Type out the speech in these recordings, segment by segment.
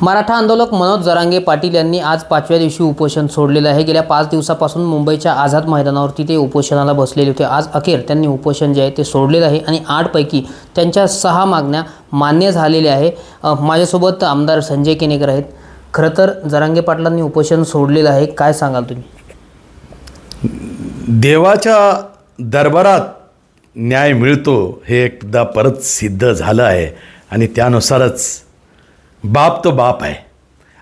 मराठा आंदोलक मनोज जरांगे पाटील यांनी आज 5व्या दिवशी उपोषण सोडलेलं आहे। गेल्या 5 दिवसापासून मुंबईच्या आझाद मैदानावरती ते उपोषणाला बसलेले होते। आज अखेर त्यांनी उपोषण जे आहे ते सोडलेलं आहे आणि 8 पैकी त्यांच्या 6 मागण्या मान्य झालेल्या आहे। माझ्यासोबत आमदार संजय केनेकर आहेत। खरं तर जरांगे पाटलांनी उपोषण सोडलेलं आहे, काय सांगाल तुम्ही? देवाच्या दरबारात न्याय मिळतो हे एकदा परत सिद्ध झालं आहे आणि त्यानुसारच बाप तो बाप है,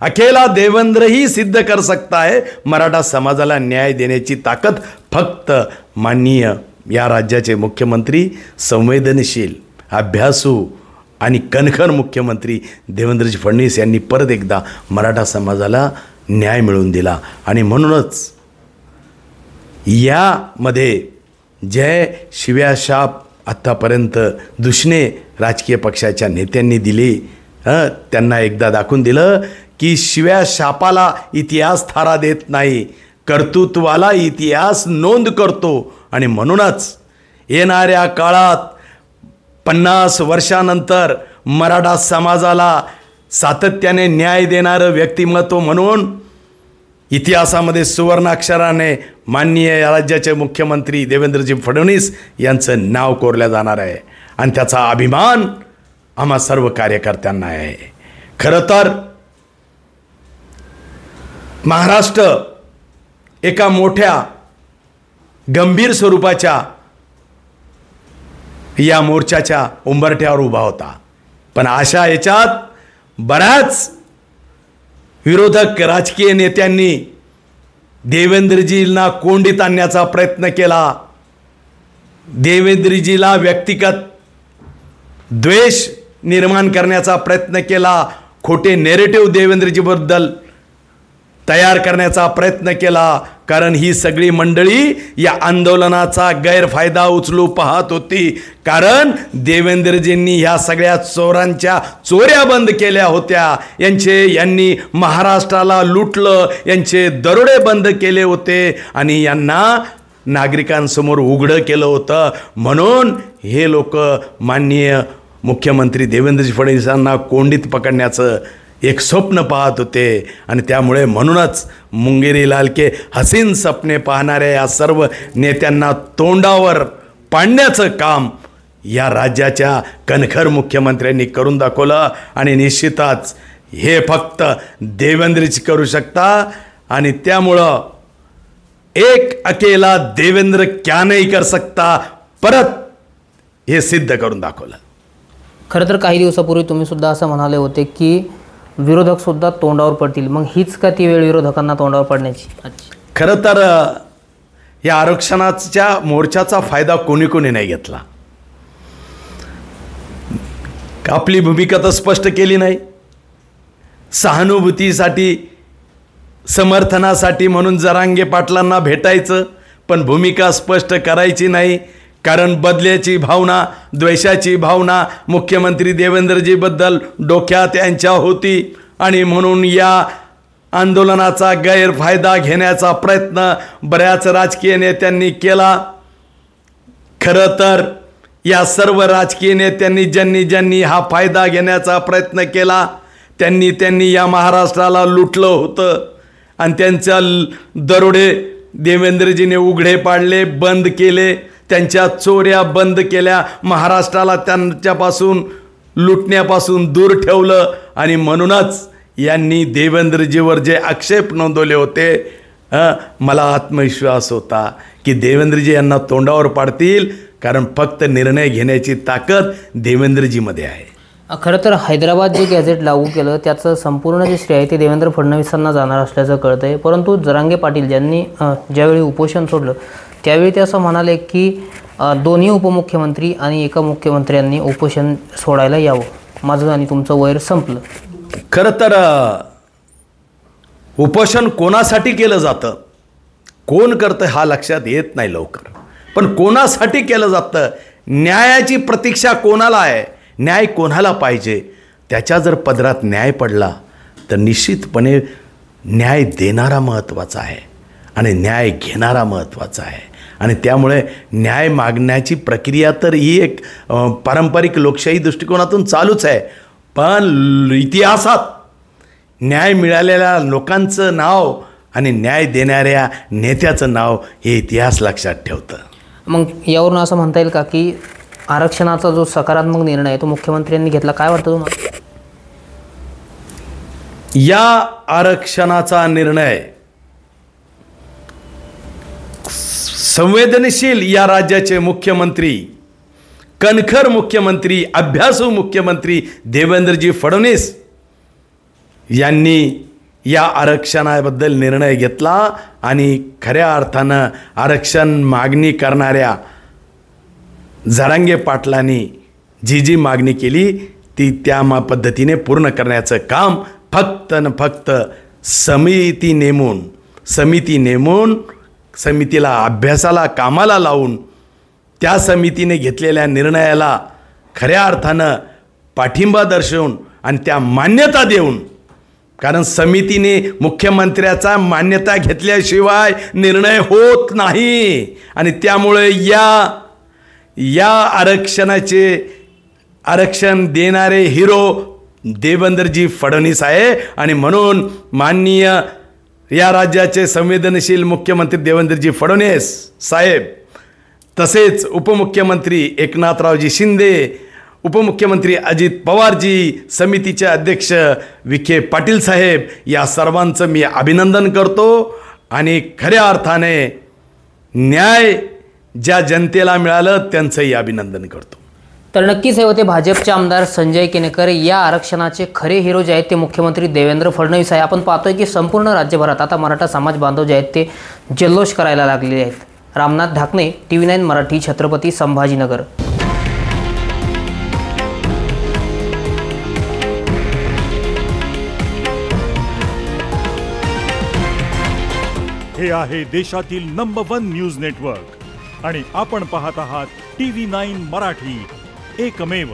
अकेला देवेंद्र ही सिद्ध कर सकता है। मराठा समाजाला न्याय देण्याची ताकद फक्त माननीय या राज्याचे मुख्यमंत्री, संवेदनशील, अभ्यासू आणि कणखर मुख्यमंत्री देवेंद्रजी फडणवीस यांनी परत एकदा मराठा समाजाला न्याय मिळवून दिला। आणि म्हणूनच यामध्ये जय शिव्या शाप आत्तापर्यंत दुसरे राजकीय पक्षाच्या नेत्यांनी दिली, त्यांना एकदा दाखवून दिलं की शिव्या शापाला इतिहास थारा देत नाही, कर्तृत्वाला इतिहास नोंद करतो। आणि म्हणूनच येणाऱ्या काळात 50 वर्षानंतर मराठा समाजाला सातत्याने न्याय देणारं व्यक्तिमत्व म्हणून इतिहासामध्ये सुवर्णाक्षराने माननीय या राज्याचे मुख्यमंत्री देवेंद्रजी फडणवीस यांचं नाव कोरलं जाणार आहे आणि त्याचा अभिमान आम्हा सर्व कार्यकर्त्यांना आहे। खरं तर महाराष्ट्र एका मोठ्या गंभीर स्वरूपाच्या या मोर्चाच्या उंबरठ्यावर उभा होता, पण अशा याच्यात बऱ्याच विरोधक राजकीय नेत्यांनी देवेंद्रजींना कोंडीत आणण्याचा प्रयत्न केला, देवेंद्रजीला व्यक्तिगत द्वेष निर्माण करण्याचा प्रयत्न केला, खोटे नेरेटिव्ह देवेंद्रजीबद्दल तयार करण्याचा प्रयत्न केला। कारण ही सगळी मंडळी या आंदोलनाचा गैरफायदा उचलू पाहत होती, कारण देवेंद्रजींनी ह्या सगळ्या चोरांच्या चोऱ्या बंद केल्या होत्या, यांनी महाराष्ट्राला लुटलं, यांचे दरोडे बंद केले होते आणि यांना नागरिकांसमोर उघडं केलं होतं। म्हणून हे लोक माननीय मुख्यमंत्री देवेंद्रजी फडणवीसांना कोंडीत पकडण्याचं एक स्वप्न पाहत होते आणि त्यामुळे म्हणूनच मुंगेरी लाल के हसीन सपने पाहणाऱ्या या सर्व नेत्यांना तोंडावर पाडण्याचं काम या राज्याच्या कणखर मुख्यमंत्र्यांनी करून दाखवलं। आणि निश्चितच हे फक्त देवेंद्रजी करू शकता आणि त्यामुळं एक अकेला देवेंद्र क्या नहीं कर सकता परत हे सिद्ध करून दाखवलं। खरं तर काही दिवसापूर्वी तुम्ही सुद्धा असं म्हणाले होते की विरोधक सुद्धा तोंडावर पडतील, मग हीच का ती वेळ विरोधकांना तोंडावर पडण्याची? खरं तर या आरक्षणाच्या मोर्चाचा फायदा कोणी कोणी नाही घेतला। आपली भूमिका तर स्पष्ट केली नाही, सहानुभूतीसाठी समर्थनासाठी म्हणून जरांगे पाटलांना भेटायचं, पण भूमिका स्पष्ट करायची नाही, कारण बदल्याची भावना, द्वेषाची भावना मुख्यमंत्री देवेंद्रजीबद्दल डोक्यात यांच्या होती आणि म्हणून या आंदोलनाचा गैरफायदा घेण्याचा प्रयत्न बऱ्याच राजकीय नेत्यांनी केला। खरं तर या सर्व राजकीय नेत्यांनी ज्यांनी हा फायदा घेण्याचा प्रयत्न केला त्यांनी या महाराष्ट्राला लुटलं होतं आणि त्यांच्या दरोडे देवेंद्रजीने उघडे पाडले, बंद केले, त्यांच्या चोऱ्या बंद केल्या, महाराष्ट्राला त्यांच्यापासून लुटण्यापासून दूर ठेवलं। आणि म्हणूनच यांनी देवेंद्रजीवर जे आक्षेप नोंदवले होते, मला आत्मविश्वास होता की देवेंद्रजी यांना तोंडावर पाडतील, कारण फक्त निर्णय घेण्याची ताकद देवेंद्रजीमध्ये आहे। खरं तर हैदराबाद जे गॅझेट लागू केलं त्याचं संपूर्ण जे श्रेय आहे ते देवेंद्र फडणवीसांना जाणार असल्याचं कळतं आहे। परंतु जरांगे पाटील ज्यांनी ज्यावेळी उपोषण सोडलं त्यावेळी ते असं म्हणाले की दोन्ही उपमुख्यमंत्री आणि एका मुख्यमंत्र्यांनी उपोषण सोडायला यावं, माझं आणि तुमचं वैर संपलं। खरं तर उपोषण कोणासाठी केलं जातं, कोण करतं हा लक्षात येत नाही लवकर, पण कोणासाठी केलं जातं, न्यायाची प्रतीक्षा कोणाला आहे, न्याय कोणाला पाहिजे, त्याच्या जर पदरात न्याय पडला तर निश्चितपणे न्याय देणारा महत्त्वाचा आहे आणि न्याय घेणारा महत्त्वाचा आहे। आणि त्यामुळे न्याय मागण्याची प्रक्रिया तर ही एक पारंपरिक लोकशाही दृष्टिकोनातून चालूच आहे, पण इतिहासात न्याय मिळालेल्या लोकांचं नाव आणि न्याय देणाऱ्या नेत्याचं नाव हे इतिहास लक्षात ठेवतं. मग यावरून असं म्हणता येईल का की आरक्षणाचा जो सकारात्मक निर्णय आहे तो मुख्यमंत्र्यांनी घेतला, काय वाटतं तुम्हाला? या आरक्षणाचा निर्णय संवेदनशील या राज्याचे मुख्यमंत्री, कणखर मुख्यमंत्री, अभ्यासू मुख्यमंत्री देवेंद्रजी फडणवीस यांनी या आरक्षणाबद्दल निर्णय घेतला आणि खऱ्या अर्थानं आरक्षण मागणी करणाऱ्या जरांगे पाटलांनी जी मागणी केली ती त्या पद्धतीने पूर्ण करण्याचं काम फक्त न फक्त समिती नेमून समितीला अभ्यासाला कामाला लावून त्या समितीने घेतलेल्या निर्णयाला खऱ्या अर्थानं पाठिंबा दर्शवून आणि त्या मान्यता देऊन, कारण समितीने मुख्यमंत्र्याचा मान्यता घेतल्याशिवाय निर्णय होत नाही आणि त्यामुळे या आरक्षण देणारे हिरो देवेंद्रजी फडणवीस आहे. आणि म्हणून माननीय या राज्याचे संवेदनशील मुख्यमंत्री देवेंद्रजी फडणवीस साहेब, तसेच उपमुख्यमंत्री एकनाथरावजी शिंदे, उपमुख्यमंत्री अजित पवारजी, समितीचे अध्यक्ष विखे पाटील साहेब, या सर्वांचं मी अभिनंदन करतो आणि खऱ्या अर्थाने न्याय ज्या जनतेला मिळालं त्यांचंही अभिनंदन करतो. तर नक्कीच हे होते भाजपचे आमदार संजय केनेकर. या आरक्षणाचे खरे हिरो जे आहेत ते मुख्यमंत्री देवेंद्र फडणवीस आहे. आपण पाहतोय की संपूर्ण राज्यभरात आता मराठा समाज बांधव जे आहेत ते जल्लोष करायला लागलेले आहेत. रामनाथ ढाकणे, TV9 मराठी, छत्रपती संभाजीनगर. हे आहे देशातील नंबर 1 न्यूज नेटवर्क आणि आपण पाहत आहात TV9 मराठी, एकमेव.